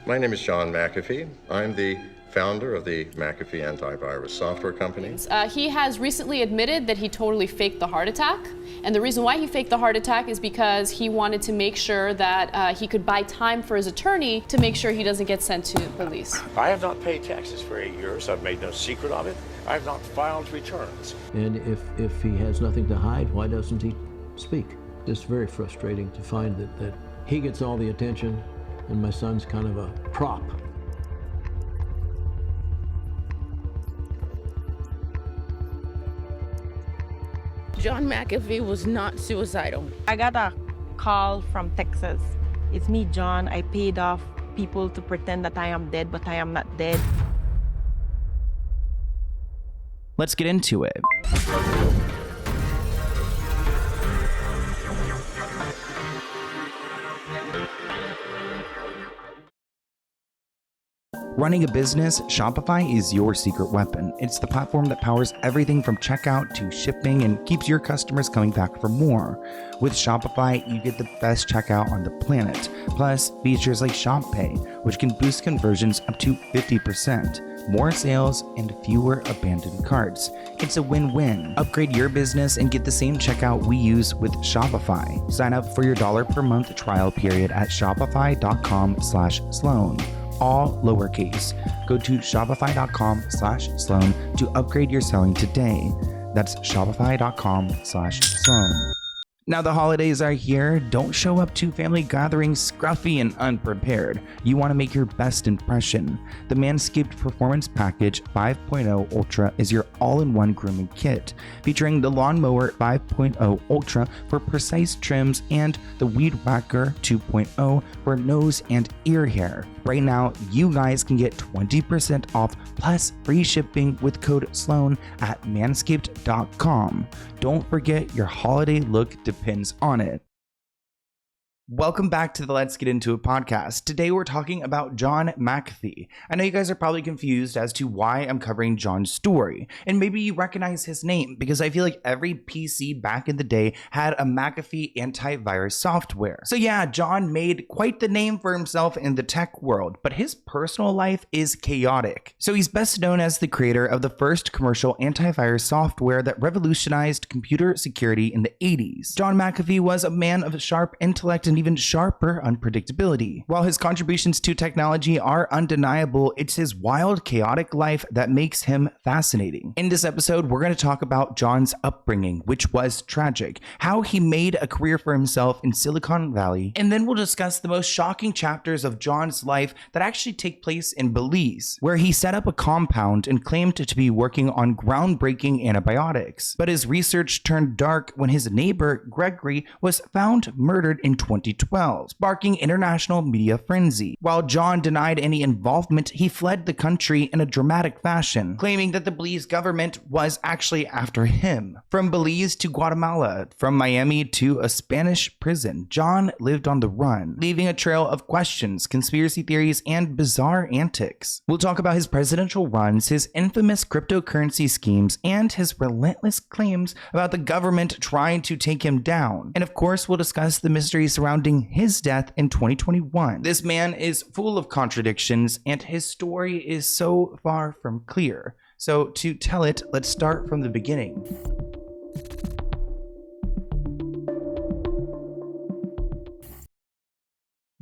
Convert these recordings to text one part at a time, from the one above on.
My name is John McAfee. I'm the founder of the McAfee antivirus software company. He has recently admitted that he totally faked the heart attack. And the reason why he faked the heart attack is because he wanted to make sure that he could buy time for his attorney to make sure he doesn't get sent to Belize. I have not paid taxes for 8 years. I've made no secret of it. I have not filed returns. And if he has nothing to hide, why doesn't he speak? It's very frustrating to find that he gets all the attention and my son's kind of a prop. John McAfee was not suicidal. I got a call from Texas. It's me, John. I paid off people to pretend that I am dead, but I am not dead. Let's get into it. Running a business, Shopify is your secret weapon. It's the platform that powers everything from checkout to shipping and keeps your customers coming back for more. With Shopify, you get the best checkout on the planet, plus features like Shop Pay, which can boost conversions up to 50%, more sales, and fewer abandoned carts. It's a win-win. Upgrade your business and get the same checkout we use with Shopify. Sign up for your $1 per month trial period at shopify.com/Sloan. All lowercase. Go to shopify.com/Sloan to upgrade your selling today. That's shopify.com/Sloan. Now the holidays are here. Don't show up to family gatherings scruffy and unprepared. You want to make your best impression. The Manscaped Performance Package 5.0 Ultra is your all-in-one grooming kit, featuring the Lawnmower 5.0 Ultra for precise trims and the Weed Whacker 2.0 for nose and ear hair. Right now, you guys can get 20% off plus free shipping with code SLOAN at manscaped.com. Don't forget, your holiday look depends on it. Welcome back to the Let's Get Into It podcast. Today we're talking about John McAfee. I know you guys are probably confused as to why I'm covering John's story, and maybe you recognize his name because I feel like every PC back in the day had a McAfee antivirus software. So yeah, John made quite the name for himself in the tech world, but his personal life is chaotic. So he's best known as the creator of the first commercial antivirus software that revolutionized computer security in the 80s. John McAfee was a man of sharp intellect and even sharper unpredictability. While his contributions to technology are undeniable, it's his wild, chaotic life that makes him fascinating. In this episode, we're going to talk about John's upbringing, which was tragic, how he made a career for himself in Silicon Valley, and then we'll discuss the most shocking chapters of John's life that actually take place in Belize, where he set up a compound and claimed to be working on groundbreaking antibiotics. But his research turned dark when his neighbor, Gregory, was found murdered in 2012, sparking international media frenzy. While John denied any involvement, he fled the country in a dramatic fashion, claiming that the Belize government was actually after him. From Belize to Guatemala, from Miami to a Spanish prison, John lived on the run, leaving a trail of questions, conspiracy theories, and bizarre antics. We'll talk about his presidential runs, his infamous cryptocurrency schemes, and his relentless claims about the government trying to take him down. And of course, we'll discuss the mystery surrounding his death in 2021. This man is full of contradictions, and his story is so far from clear. So to tell it, let's start from the beginning.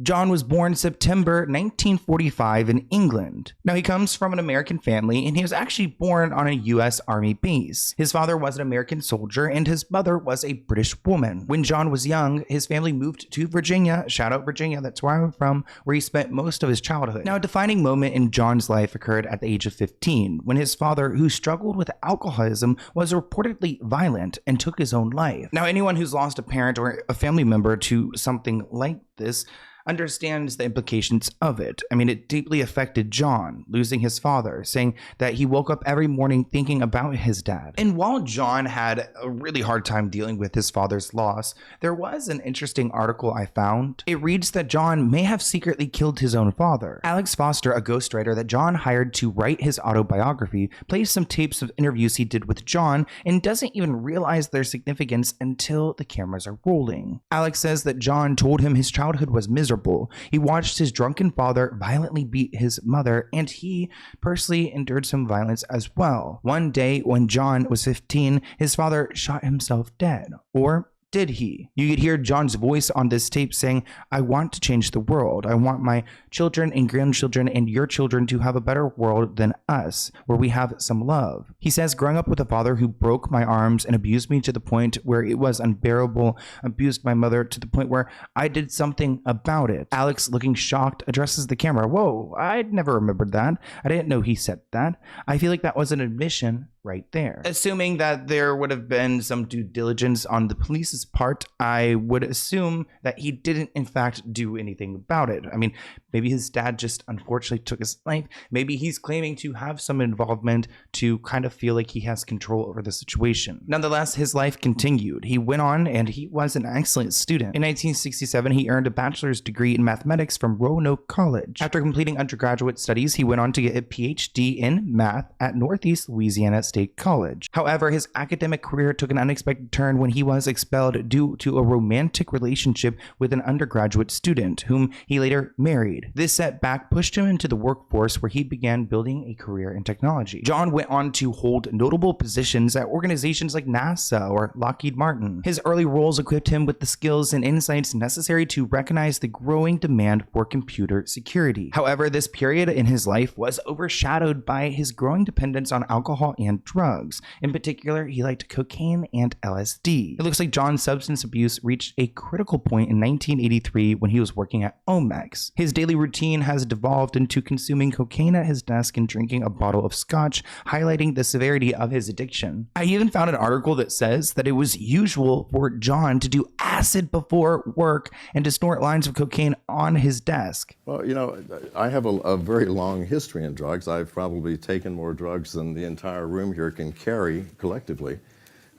John was born September 1945 in England. Now, he comes from an American family, and he was actually born on a U.S. Army base. His father was an American soldier, and his mother was a British woman. When John was young, his family moved to Virginia. Shout out Virginia, that's where I'm from, where he spent most of his childhood. Now, a defining moment in John's life occurred at the age of 15, when his father, who struggled with alcoholism, was reportedly violent and took his own life. Now, anyone who's lost a parent or a family member to something like this understands the implications of it. I mean, it deeply affected John, losing his father, saying that he woke up every morning thinking about his dad. And while John had a really hard time dealing with his father's loss, there was an interesting article I found. It reads that John may have secretly killed his own father. Alex Foster, a ghostwriter that John hired to write his autobiography, plays some tapes of interviews he did with John and doesn't even realize their significance until the cameras are rolling. Alex says that John told him his childhood was miserable miserable. He watched his drunken father violently beat his mother, and he personally endured some violence as well. One day, when John was 15, his father shot himself dead. Or did he? You could hear John's voice on this tape saying, "I want to change the world. I want my children and grandchildren and your children to have a better world than us, where we have some love." He says, "Growing up with a father who broke my arms and abused me to the point where it was unbearable, abused my mother to the point where I did something about it." Alex, looking shocked, addresses the camera. "Whoa, I'd never remembered that. I didn't know he said that." I feel like that was an admission right there. Assuming that there would have been some due diligence on the police's part, I would assume that he didn't in fact do anything about it. I mean, maybe his dad just unfortunately took his life. Maybe he's claiming to have some involvement to kind of feel like he has control over the situation. Nonetheless, his life continued. He went on and he was an excellent student. In 1967, he earned a bachelor's degree in mathematics from Roanoke College. After completing undergraduate studies, he went on to get a PhD in math at Northeast Louisiana State College. However, his academic career took an unexpected turn when he was expelled due to a romantic relationship with an undergraduate student, whom he later married. This setback pushed him into the workforce, where he began building a career in technology. John went on to hold notable positions at organizations like NASA or Lockheed Martin. His early roles equipped him with the skills and insights necessary to recognize the growing demand for computer security. However, this period in his life was overshadowed by his growing dependence on alcohol and drugs. In particular, he liked cocaine and LSD. It looks like John's substance abuse reached a critical point in 1983 when he was working at Omex. His daily routine has devolved into consuming cocaine at his desk and drinking a bottle of scotch, highlighting the severity of his addiction. I even found an article that says that it was usual for John to do acid before work and to snort lines of cocaine on his desk. Well, you know, I have a very long history in drugs. I've probably taken more drugs than the entire room here can carry collectively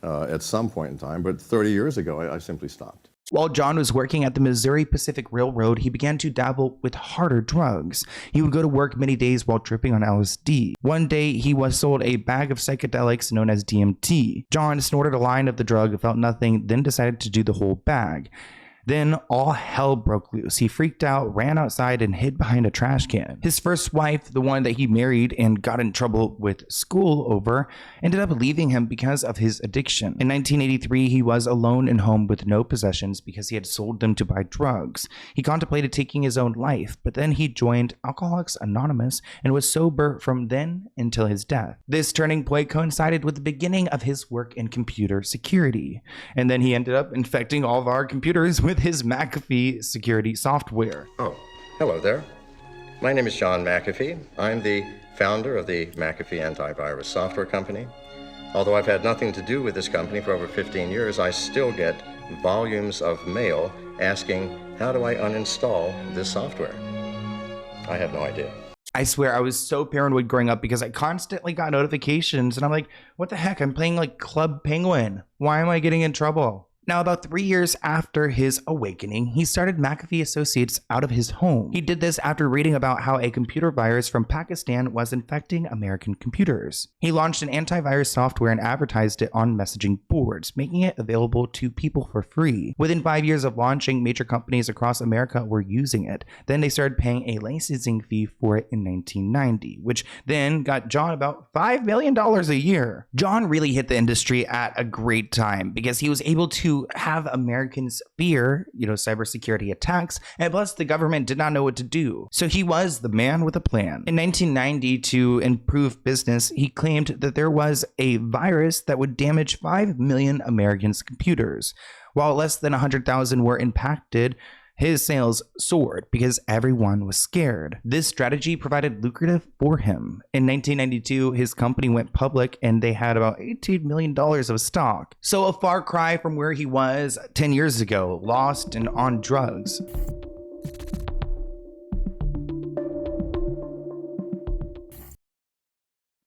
at some point in time, but 30 years ago, I simply stopped. While John was working at the Missouri Pacific Railroad, he began to dabble with harder drugs. He would go to work many days while tripping on LSD. One day, he was sold a bag of psychedelics known as DMT. John snorted a line of the drug, felt nothing, then decided to do the whole bag. Then all hell broke loose. He freaked out, ran outside, and hid behind a trash can. His first wife, the one that he married and got in trouble with school over, ended up leaving him because of his addiction. In 1983, he was alone and home with no possessions because he had sold them to buy drugs. He contemplated taking his own life, but then he joined Alcoholics Anonymous and was sober from then until his death. This turning point coincided with the beginning of his work in computer security. And then he ended up infecting all of our computers with his McAfee security software. Oh, hello there. My name is John McAfee. I'm the founder of the McAfee antivirus software company. Although I've had nothing to do with this company for over 15 years, I still get volumes of mail asking, how do I uninstall this software? I have no idea. I swear I was so paranoid growing up because I constantly got notifications and I'm like, what the heck? I'm playing like Club Penguin. Why am I getting in trouble? Now, about 3 years after his awakening, he started McAfee Associates out of his home. He did this after reading about how a computer virus from Pakistan was infecting American computers. He launched an antivirus software and advertised it on messaging boards, making it available to people for free. Within 5 years of launching, major companies across America were using it. Then they started paying a licensing fee for it in 1990, which then got John about $5 million a year. John really hit the industry at a great time because he was able to have Americans fear, cybersecurity attacks, and plus the government did not know what to do. So he was the man with a plan. In 1990, to improve business, he claimed that there was a virus that would damage 5 million Americans' computers. While less than 100,000 were impacted, his sales soared because everyone was scared. This strategy provided lucrative for him. In 1992, his company went public and they had about $18 million of stock. So a far cry from where he was 10 years ago, lost and on drugs.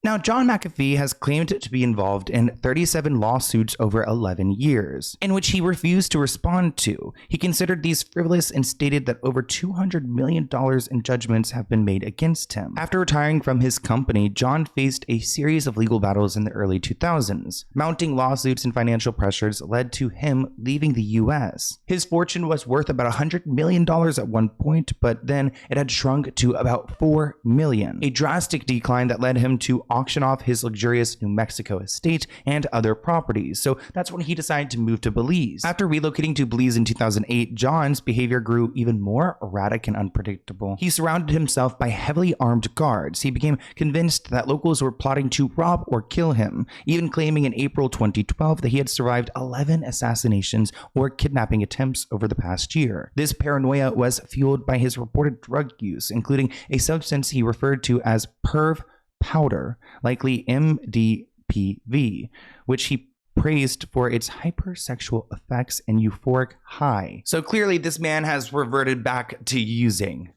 Now, John McAfee has claimed to be involved in 37 lawsuits over 11 years, in which he refused to respond to. He considered these frivolous and stated that over $200 million in judgments have been made against him. After retiring from his company, John faced a series of legal battles in the early 2000s. Mounting lawsuits and financial pressures led to him leaving the US. His fortune was worth about $100 million at one point, but then it had shrunk to about $4 million, a drastic decline that led him to auction off his luxurious New Mexico estate and other properties. So that's when he decided to move to Belize. After relocating to Belize in 2008, John's behavior grew even more erratic and unpredictable. He surrounded himself by heavily armed guards. He became convinced that locals were plotting to rob or kill him, even claiming in April 2012 that he had survived 11 assassinations or kidnapping attempts over the past year. This paranoia was fueled by his reported drug use, including a substance he referred to as perv powder, likely MDPV, which he praised for its hypersexual effects and euphoric high. So clearly this man has reverted back to using.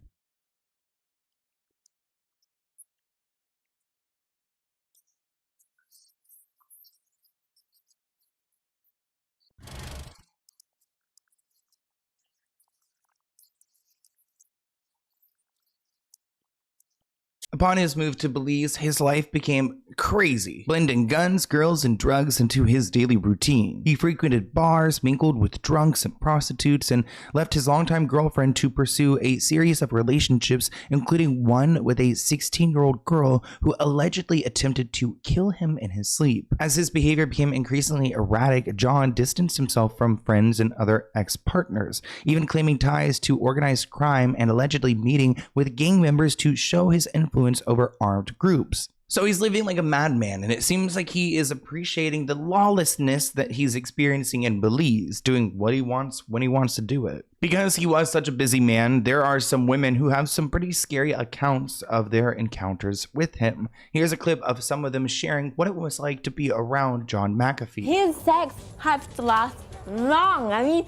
Upon his move to Belize, his life became crazy, blending guns, girls, and drugs into his daily routine. He frequented bars, mingled with drunks and prostitutes, and left his longtime girlfriend to pursue a series of relationships, including one with a 16-year-old girl who allegedly attempted to kill him in his sleep. As his behavior became increasingly erratic, John distanced himself from friends and other ex-partners, even claiming ties to organized crime and allegedly meeting with gang members to show his influence over armed groups. So he's living like a madman, and it seems like he is appreciating the lawlessness that he's experiencing in Belize, doing what he wants when he wants to do it. Because he was such a busy man, there are some women who have some pretty scary accounts of their encounters with him. Here's a clip of some of them sharing what it was like to be around John McAfee. His sex has to last long. I mean,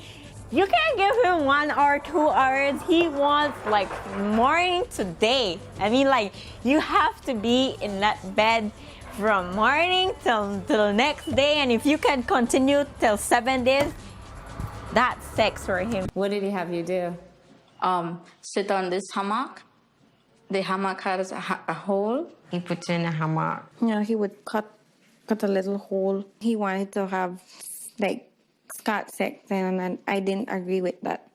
you can't give him 1 or 2 hours. He wants like morning to day. I mean, like, you have to be in that bed from morning till the next day. And if you can continue till 7 days, that's sex for him. What did he have you do? Sit on this hammock. The hammock has a hole. He puts in a hammock. You know, he would cut a little hole. He wanted to have like scat sex, and I didn't agree with that.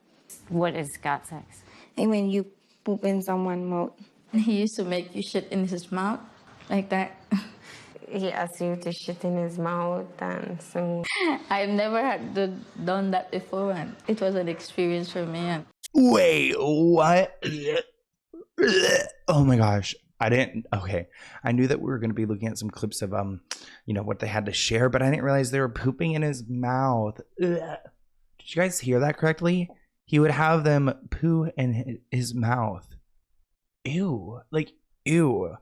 What is scat sex? And when you poop in someone's mouth. He used to make you shit in his mouth, like that. He asked you to shit in his mouth, and so... I've never had done that before, and it was an experience for me. And Wait, what? Oh my gosh. I didn't. Okay. I knew that we were going to be looking at some clips of, what they had to share, but I didn't realize they were pooping in his mouth. Ugh. Did you guys hear that correctly? He would have them poo in his mouth. Ew. Like, ew.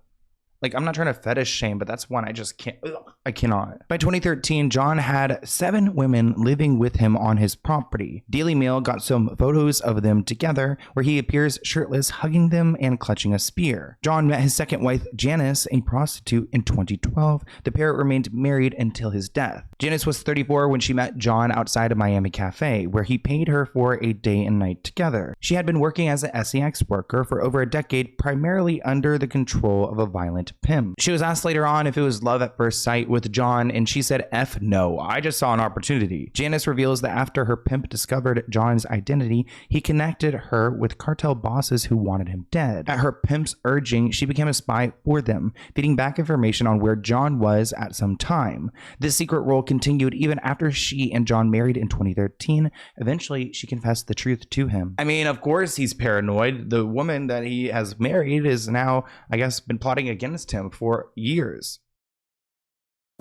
Like, I'm not trying to fetish shame, but that's one I just can't. Ugh, I cannot. By 2013, John had 7 women living with him on his property. Daily Mail got some photos of them together where he appears shirtless, hugging them and clutching a spear. John met his second wife, Janice, a prostitute, in 2012. The pair remained married until his death. Janice was 34 when she met John outside a Miami cafe, where he paid her for a day and night together. She had been working as a SEX worker for over a decade, primarily under the control of a violent pimp. She was asked later on if it was love at first sight with John, and she said, F no, I just saw an opportunity. Janice reveals that after her pimp discovered John's identity, he connected her with cartel bosses who wanted him dead. At her pimp's urging, she became a spy for them, feeding back information on where John was at some time. This secret role continued even after she and John married in 2013. Eventually, she confessed the truth to him. I mean, of course he's paranoid. The woman that he has married is now, I guess, been plotting against him for years.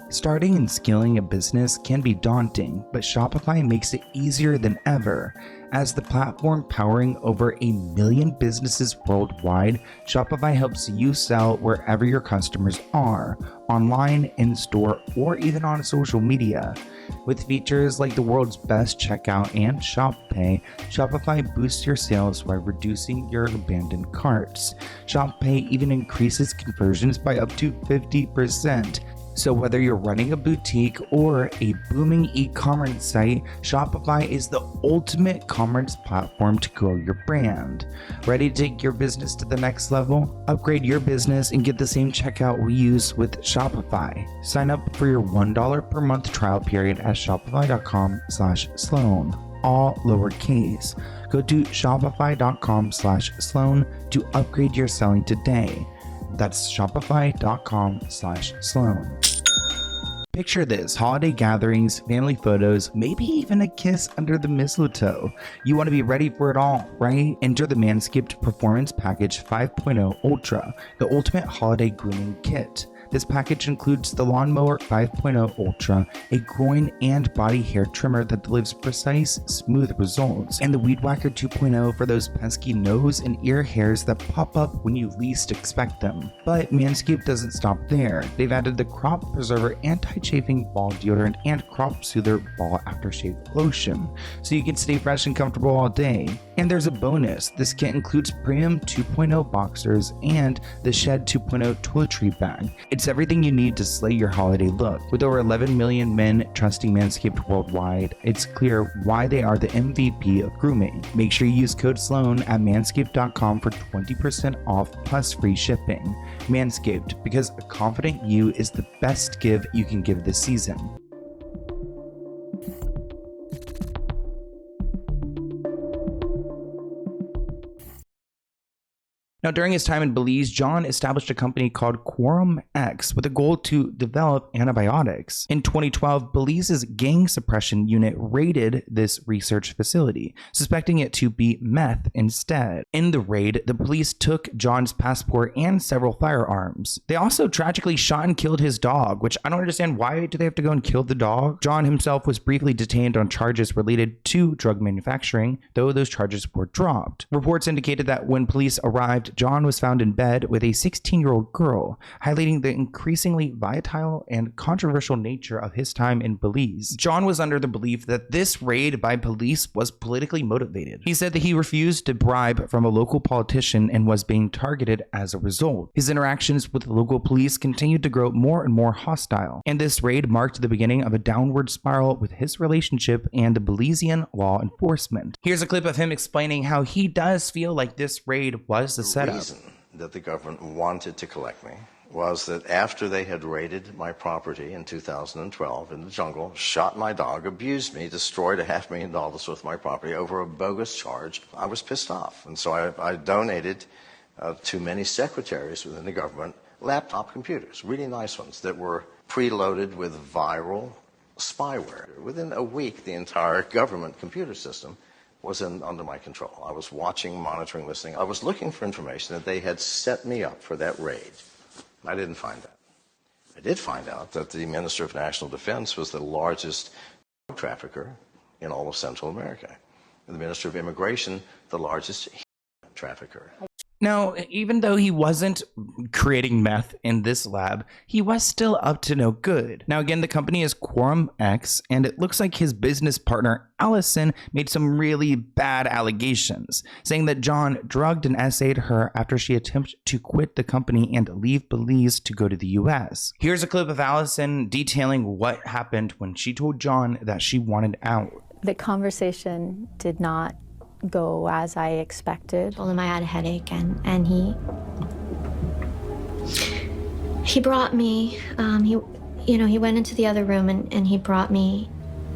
Starting and scaling a business can be daunting, but Shopify makes it easier than ever. As the platform powering over 1 million businesses worldwide, Shopify helps you sell wherever your customers are, online, in store, or even on social media. With features like the world's best checkout and Shop Pay, Shopify boosts your sales while reducing your abandoned carts. Shop Pay even increases conversions by up to 50%. So whether you're running a boutique or a booming e-commerce site, Shopify is the ultimate commerce platform to grow your brand. Ready to take your business to the next level? Upgrade your business and get the same checkout we use with Shopify. Sign up for your $1 per month trial period at shopify.com/Sloan, all lowercase. Go to shopify.com/Sloan to upgrade your selling today. That's shopify.com/Sloan. Picture this: holiday gatherings, family photos, maybe even a kiss under the mistletoe. You want to be ready for it all, right? Enter the Manscaped Performance Package 5.0 Ultra, the ultimate holiday grooming kit. This package includes the Lawnmower 5.0 Ultra, a groin and body hair trimmer that delivers precise, smooth results, and the Weed Whacker 2.0 for those pesky nose and ear hairs that pop up when you least expect them. But Manscaped doesn't stop there. They've added the Crop Preserver Anti-Chafing Ball Deodorant and Crop Soother Ball Aftershave Lotion, so you can stay fresh and comfortable all day. And there's a bonus. This kit includes Premium 2.0 Boxers and the Shed 2.0 Toiletry Bag. It's everything you need to slay your holiday look. With over 11 million men trusting Manscaped worldwide, it's clear why they are the MVP of grooming. Make sure you use code SLOAN at manscaped.com for 20% off plus free shipping. Manscaped, because a confident you is the best gift you can give this season. Now, during his time in Belize, John established a company called QuorumEx with a goal to develop antibiotics. In 2012, Belize's gang suppression unit raided this research facility, suspecting it to be meth instead. In the raid, the police took John's passport and several firearms. They also tragically shot and killed his dog, which I don't understand. Why do they have to go and kill the dog? John himself was briefly detained on charges related to drug manufacturing, though those charges were dropped. Reports indicated that when police arrived, John was found in bed with a 16-year-old girl, highlighting the increasingly volatile and controversial nature of his time in Belize. John was under the belief that this raid by police was politically motivated. He said that he refused to bribe from a local politician and was being targeted as a result. His interactions with the local police continued to grow more and more hostile, and this raid marked the beginning of a downward spiral with his relationship and the Belizean law enforcement. Here's a clip of him explaining how he does feel like this raid was the setup. The reason that the government wanted to collect me was that after they had raided my property in 2012 in the jungle, shot my dog, abused me, destroyed $500,000 worth of my property over a bogus charge, I was pissed off. And so I donated to many secretaries within the government laptop computers, really nice ones, that were preloaded with viral spyware. Within a week, the entire government computer system was under my control. I was watching, monitoring, listening. I was looking for information that they had set me up for that raid. I didn't find that. I did find out that the Minister of National Defense was the largest drug trafficker in all of Central America. And the Minister of Immigration, the largest trafficker. Now, even though he wasn't creating meth in this lab, he was still up to no good. Now, again, the company is QuorumEx, and it looks like his business partner, Allison, made some really bad allegations, saying that John drugged and essayed her after she attempted to quit the company and leave Belize to go to the US. Here's a clip of Allison detailing what happened when she told John that she wanted out. The conversation did not go as I expected. Told him I had a headache, and he brought me. He went into the other room and he brought me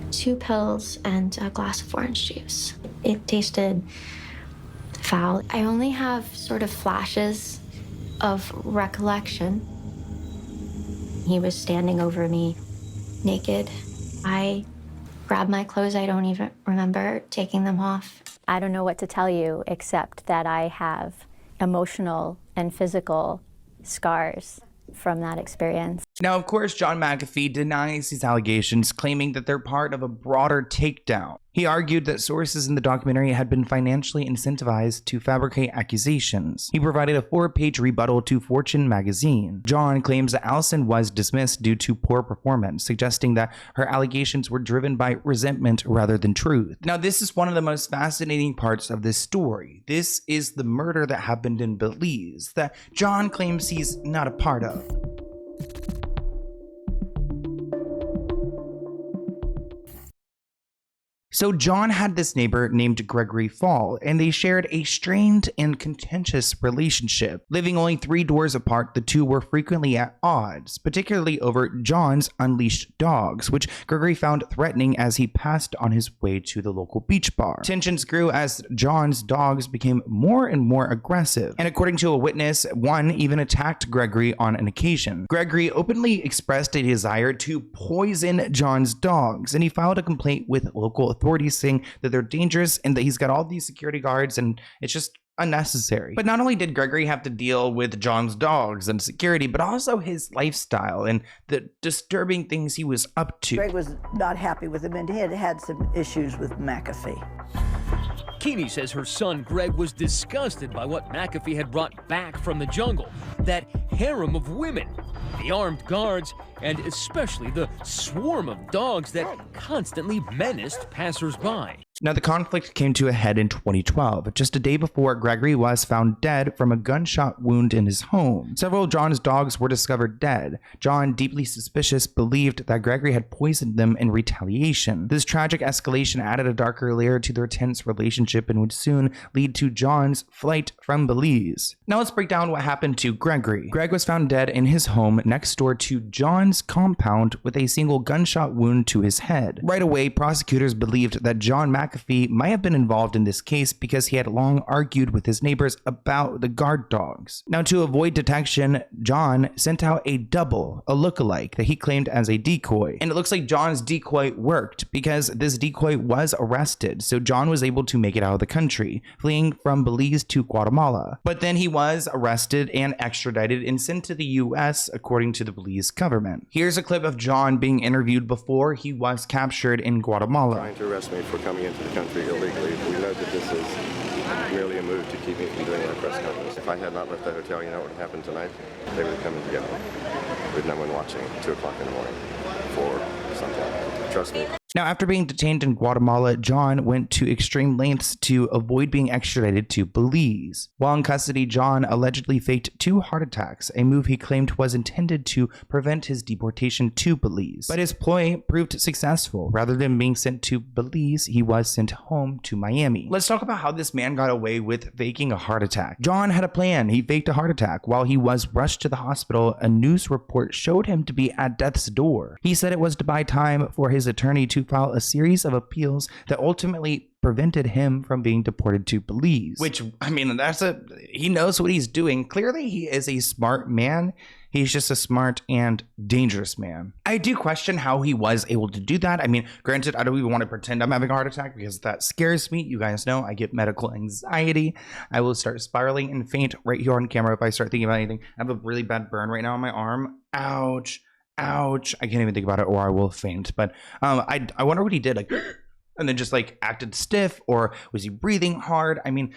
2 pills and a glass of orange juice. It tasted foul. I only have sort of flashes of recollection. He was standing over me, naked. I grabbed my clothes. I don't even remember taking them off. I don't know what to tell you except that I have emotional and physical scars from that experience. Now, of course, John McAfee denies these allegations, claiming that they're part of a broader takedown. He argued that sources in the documentary had been financially incentivized to fabricate accusations. He provided a 4-page rebuttal to Fortune magazine. John claims that Allison was dismissed due to poor performance, suggesting that her allegations were driven by resentment rather than truth. Now, this is one of the most fascinating parts of this story. This is the murder that happened in Belize that John claims he's not a part of. So John had this neighbor named Gregory Faull, and they shared a strained and contentious relationship. Living only 3 doors apart, the two were frequently at odds, particularly over John's unleashed dogs, which Gregory found threatening as he passed on his way to the local beach bar. Tensions grew as John's dogs became more and more aggressive, and according to a witness, one even attacked Gregory on an occasion. Gregory openly expressed a desire to poison John's dogs, and he filed a complaint with local authorities saying that they're dangerous and that he's got all these security guards and it's just unnecessary. But not only did Gregory have to deal with John's dogs and security, but also his lifestyle and the disturbing things he was up to. Greg was not happy with him and he had had some issues with McAfee. Keeney says her son Greg was disgusted by what McAfee had brought back from the jungle. That harem of women, the armed guards, and especially the swarm of dogs that constantly menaced passersby. Now, the conflict came to a head in 2012, just a day before Gregory was found dead from a gunshot wound in his home. Several of John's dogs were discovered dead. John, deeply suspicious, believed that Gregory had poisoned them in retaliation. This tragic escalation added a darker layer to their tense relationship and would soon lead to John's flight from Belize. Now let's break down what happened to Gregory. Greg was found dead in his home next door to John's compound with a single gunshot wound to his head. Right away, prosecutors believed that John McAfee might have been involved in this case because he had long argued with his neighbors about the guard dogs. Now, to avoid detection, John sent out a double, a lookalike that he claimed as a decoy. And it looks like John's decoy worked because this decoy was arrested, so John was able to make it out of the country, fleeing from Belize to Guatemala. But then he was arrested and extradited and sent to the US, according to the Belize government. Here's a clip of John being interviewed before he was captured in Guatemala. Trying to arrest me for coming into the country illegally. We know that this is merely a move to keep me from doing our press conference. If I had not left the hotel, you know what would happen tonight? They would have come in to get me with no one watching at 2 o'clock in the morning for something. Trust me. Now, after being detained in Guatemala, John went to extreme lengths to avoid being extradited to Belize. While in custody, John allegedly faked 2 heart attacks, a move he claimed was intended to prevent his deportation to Belize. But his ploy proved successful. Rather than being sent to Belize, he was sent home to Miami. Let's talk about how this man got away with faking a heart attack. John had a plan. He faked a heart attack. While he was rushed to the hospital, a news report showed him to be at death's door. He said it was to buy time for his attorney to file a series of appeals that ultimately prevented him from being deported to Belize. Which, I mean, he knows what he's doing. Clearly, he is a smart man. He's just a smart and dangerous man. I do question how he was able to do that. I mean, granted, I don't even want to pretend I'm having a heart attack because that scares me. You guys know I get medical anxiety. I will start spiraling and faint right here on camera if I start thinking about anything. I have a really bad burn right now on my arm. Ouch. Ouch. I can't even think about it or I will faint. But I wonder what he did. Like, and then just like acted stiff, or was he breathing hard? I mean,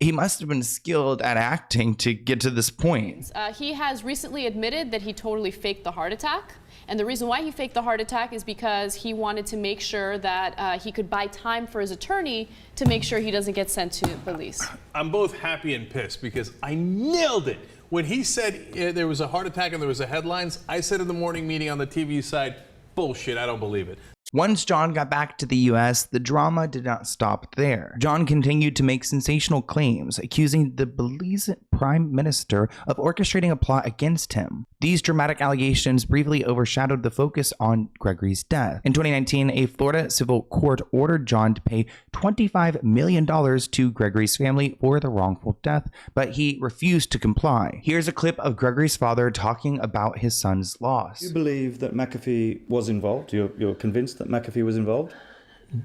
he must have been skilled at acting to get to this point. He has recently admitted that he totally faked the heart attack. And the reason why he faked the heart attack is because he wanted to make sure that he could buy time for his attorney to make sure he doesn't get sent to Belize. I'm both happy and pissed because I nailed it. When he said there was a heart attack and there was a headlines, I said in the morning meeting on the TV side, bullshit, I don't believe it. Once John got back to the US, the drama did not stop there. John continued to make sensational claims, accusing the Belize Prime Minister of orchestrating a plot against him. These dramatic allegations briefly overshadowed the focus on Gregory's death. In 2019, a Florida civil court ordered John to pay $25 million to Gregory's family for the wrongful death, but he refused to comply. Here's a clip of Gregory's father talking about his son's loss. Do you believe that McAfee was involved? You're convinced that McAfee was involved?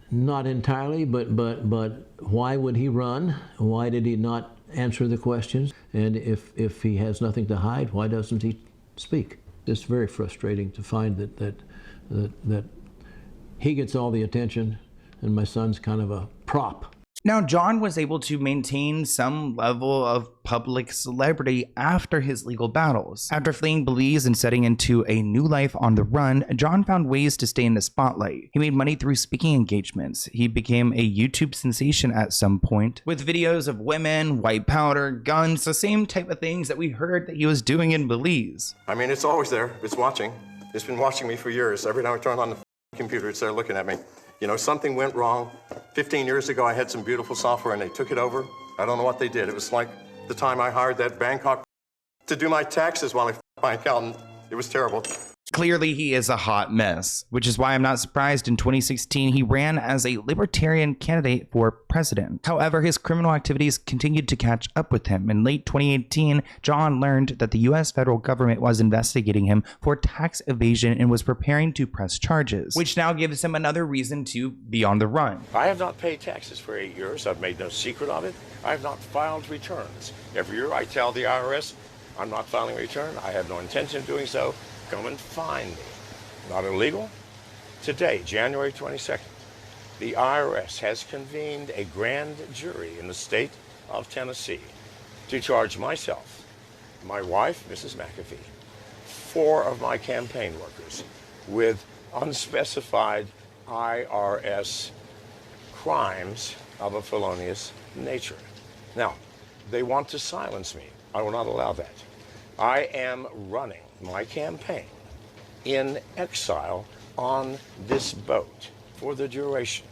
Not entirely, but why would he run? Why did he not answer the questions? And if he has nothing to hide, why doesn't he speak? It's very frustrating to find that he gets all the attention and my son's kind of a prop. Now, John was able to maintain some level of public celebrity after his legal battles. After fleeing Belize and setting into a new life on the run, John found ways to stay in the spotlight. He made money through speaking engagements. He became a YouTube sensation at some point, with videos of women, white powder, guns, the same type of things that we heard that he was doing in Belize. I mean, it's always there. It's watching. It's been watching me for years. Every time I turn on the computer, it's there looking at me. You know, something went wrong. 15 years ago, I had some beautiful software and they took it over. I don't know what they did. It was like the time I hired that Bangkok to do my taxes while I my accountant. It was terrible. Clearly, he is a hot mess, which is why I'm not surprised in 2016 he ran as a libertarian candidate for president. However, his criminal activities continued to catch up with him. In late 2018, John learned that the U.S. federal government was investigating him for tax evasion and was preparing to press charges, which now gives him another reason to be on the run. I have not paid taxes for 8 years. I've made no secret of it. I have not filed returns. Every year I tell the IRS I'm not filing a return. I have no intention of doing so. Come and find me. Not illegal? Today, January 22nd, the IRS has convened a grand jury in the state of Tennessee to charge myself, my wife, Mrs. McAfee, 4 of my campaign workers with unspecified IRS crimes of a felonious nature. Now, they want to silence me. I will not allow that. I am running my campaign in exile on this boat for the duration.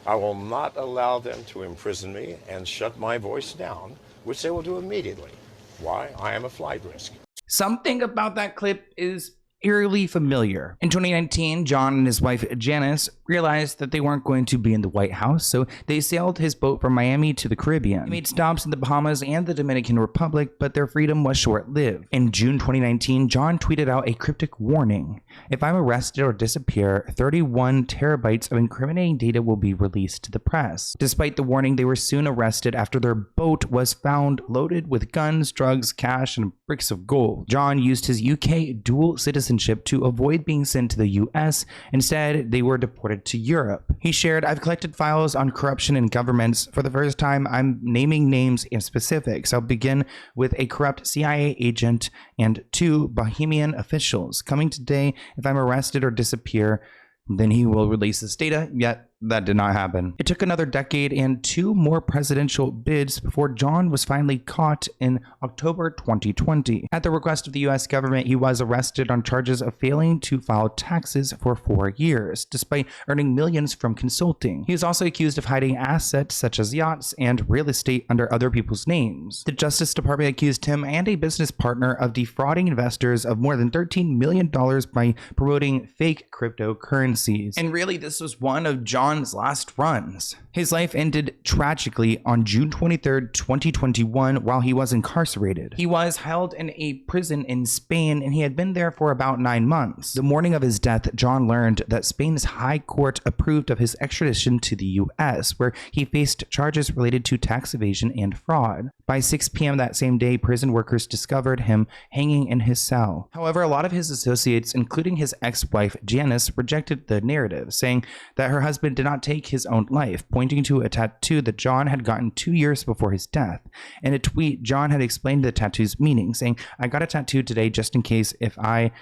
I will not allow them to imprison me and shut my voice down, which they will do immediately. Why? I am a flight risk. Something about that clip is eerily familiar. In 2019, John and his wife Janice realized that they weren't going to be in the White House, so they sailed his boat from Miami to the Caribbean. They made stops in the Bahamas and the Dominican Republic, but their freedom was short-lived. In June 2019, John tweeted out a cryptic warning. If I'm arrested or disappear, 31 terabytes of incriminating data will be released to the press. Despite the warning, they were soon arrested after their boat was found loaded with guns, drugs, cash, and bricks of gold. John used his UK dual citizenship to avoid being sent to the US. Instead, they were deported to Europe. He shared, "I've collected files on corruption in governments. For the first time, I'm naming names and specifics. I'll begin with a corrupt CIA agent and 2 Bahamian officials. Coming today, if I'm arrested or disappear, then he will release this data," yet that did not happen. It took another decade and 2 more presidential bids before John was finally caught in October 2020. At the request of the US government, he was arrested on charges of failing to file taxes for 4 years, despite earning millions from consulting. He was also accused of hiding assets such as yachts and real estate under other people's names. The Justice Department accused him and a business partner of defrauding investors of more than $13 million by promoting fake cryptocurrencies. And really, this was one of John's last runs. His life ended tragically on June 23rd, 2021, while he was incarcerated. He was held in a prison in Spain, and he had been there for about 9 months. The morning of his death, John learned that Spain's High Court approved of his extradition to the US, where he faced charges related to tax evasion and fraud. By 6 p.m. that same day, prison workers discovered him hanging in his cell. However, a lot of his associates, including his ex-wife Janice, rejected the narrative, saying that her husband did not take his own life, pointing to a tattoo that John had gotten 2 years before his death. In a tweet, John had explained the tattoo's meaning, saying, "I got a tattoo today just in case if I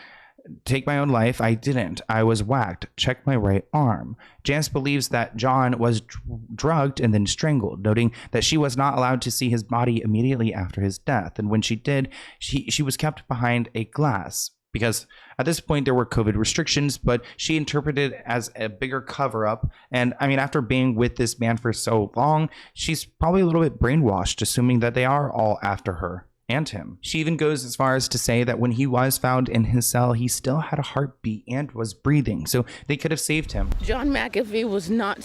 take my own life. I didn't. I was whacked. Check my right arm." Janice believes that John was drugged and then strangled, noting that she was not allowed to see his body immediately after his death. And when she did, she was kept behind a glass, because at this point there were COVID restrictions, but she interpreted it as a bigger cover-up. And I mean, after being with this man for so long, she's probably a little bit brainwashed, assuming that they are all after her and him. She even goes as far as to say that when he was found in his cell, he still had a heartbeat and was breathing, so they could have saved him. John McAfee was not.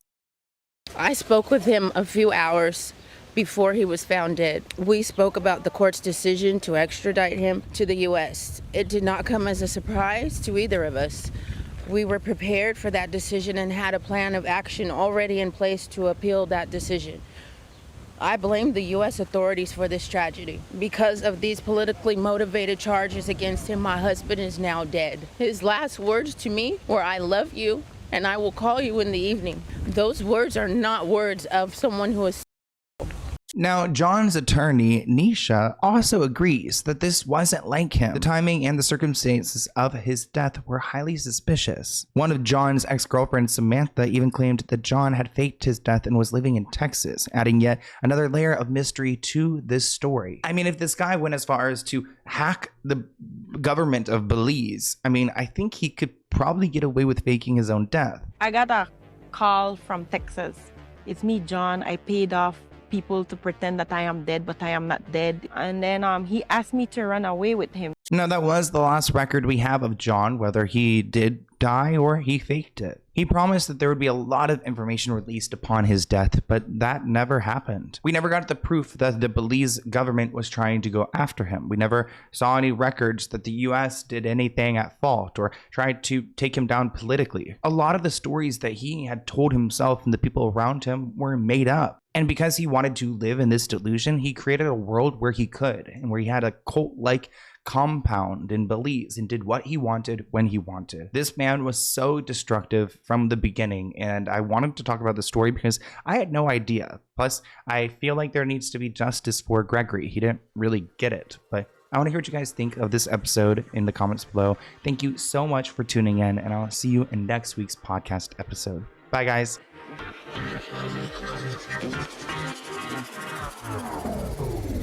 I spoke with him a few hours before he was found dead. We spoke about the court's decision to extradite him to the U.S. It did not come as a surprise to either of us. We were prepared for that decision and had a plan of action already in place to appeal that decision. I blame the U.S. authorities for this tragedy. Because of these politically motivated charges against him, my husband is now dead. His last words to me were, "I love you, and I will call you in the evening." Those words are not words of someone who is. Now, John's attorney, Nisha, also agrees that this wasn't like him. The timing and the circumstances of his death were highly suspicious. One of John's ex-girlfriends, Samantha, even claimed that John had faked his death and was living in Texas, adding yet another layer of mystery to this story. I mean, if this guy went as far as to hack the government of Belize, I mean, I think he could probably get away with faking his own death. I got a call from Texas. It's me, John. I paid off people to pretend that I am dead, but I am not dead. And then he asked me to run away with him. Now, that was the last record we have of John, whether he did die or he faked it. He promised that there would be a lot of information released upon his death, but that never happened. We never got the proof that the Belize government was trying to go after him. We never saw any records that the US did anything at fault or tried to take him down politically. A lot of the stories that he had told himself and the people around him were made up. And because he wanted to live in this delusion, he created a world where he could, and where he had a cult-like compound in Belize and did what he wanted when he wanted. This man was so destructive from the beginning, and I wanted to talk about the story because I had no idea. Plus, I feel like there needs to be justice for Gregory. He didn't really get it, but I want to hear what you guys think of this episode in the comments below. Thank you so much for tuning in, and I'll see you in next week's podcast episode. Bye, guys. Oh.